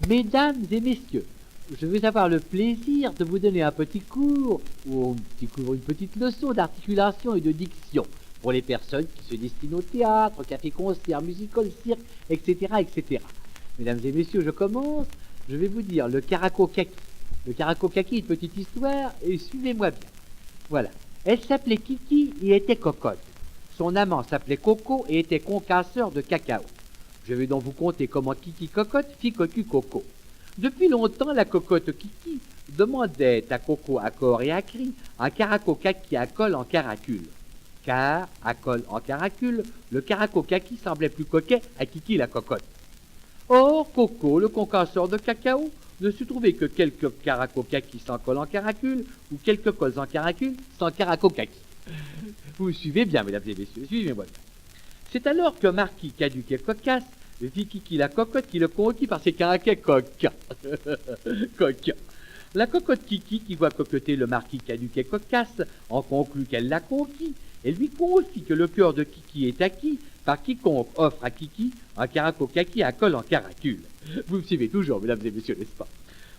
Mesdames et messieurs, je vais avoir le plaisir de vous donner un petit cours, ou une petite leçon d'articulation et de diction pour les personnes qui se destinent au théâtre, café-concert, musical, cirque, etc., etc. Mesdames et messieurs, je commence. Je vais vous dire le caraco kaki. Le caraco kaki, une petite histoire, et suivez-moi bien. Voilà. Elle s'appelait Kiki et était cocotte. Son amant s'appelait Coco et était concasseur de cacao. Je vais donc vous conter comment Kiki Cocotte fit cocu Coco. Depuis longtemps, la cocotte Kiki demandait à Coco à corps et à cri un caraco kaki à colle en caracule. Car, à colle en caracule, le caraco kaki semblait plus coquet à Kiki la cocotte. Or, Coco, le concasseur de cacao, ne se trouvait que quelques caraco kaki sans colle en caracule ou quelques colles en caracule sans caraco kaki. Vous suivez bien, mesdames et messieurs, suivez-moi bien. C'est alors que Marquis Caduquet Cocasse vit Kiki la cocotte qui le conquit par ses caraquets coquins. Coquins. La cocotte Kiki, qui voit coqueter le Marquis Caduquet Cocasse, en conclut qu'elle l'a conquis, et lui confie que le cœur de Kiki est acquis par quiconque offre à Kiki un caraco kaki à colle en caracule. Vous me suivez toujours, mesdames et messieurs, n'est-ce pas?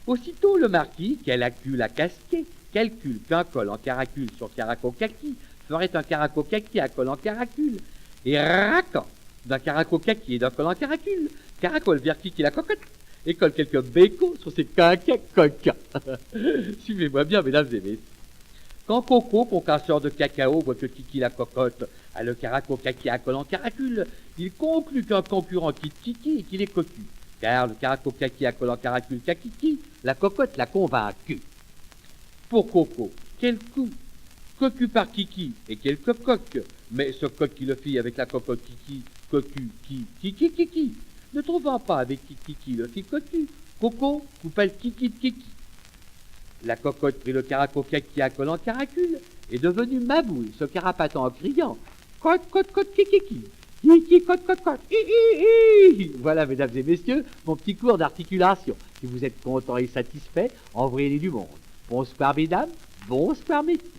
Aussitôt le marquis, quel accule à casquer, calcule qu'un col en caracule sur caraco kaki ferait un caraco kaki à colle en caracule, et raquant d'un caraco kaki et d'un col en caracule, caracole vers Kiki la cocotte, et colle quelques bécots sur ses caraquets coquins. Suivez-moi bien, mesdames et messieurs. Quand Coco, concasseur de cacao, voit que Kiki la cocotte a le caraco kaki à colle en caracule, il conclut qu'un concurrent quitte Kiki et qu'il est cocu, car le caraco kaki à colle en caracule qu'a Kiki, la cocotte l'a convaincu. Pour Coco, quel coup! Cocu par Kiki et quelques coques, mais ce coq qui le fit avec la cocotte Kiki, cocu, Kiki, ne trouvant pas avec Kiki le fit cocu, Coco coupa le Kiki de Kiki. La cocotte prit le caraco kaki à colle en caracule et devenue maboule, se carapatant en criant « Cote, kiki, kiki, cote, hi. Voilà, mesdames et messieurs, mon petit cours d'articulation. Si vous êtes contents et satisfaits, envoyez-les du monde. Bonsoir, mesdames, bonsoir, messieurs.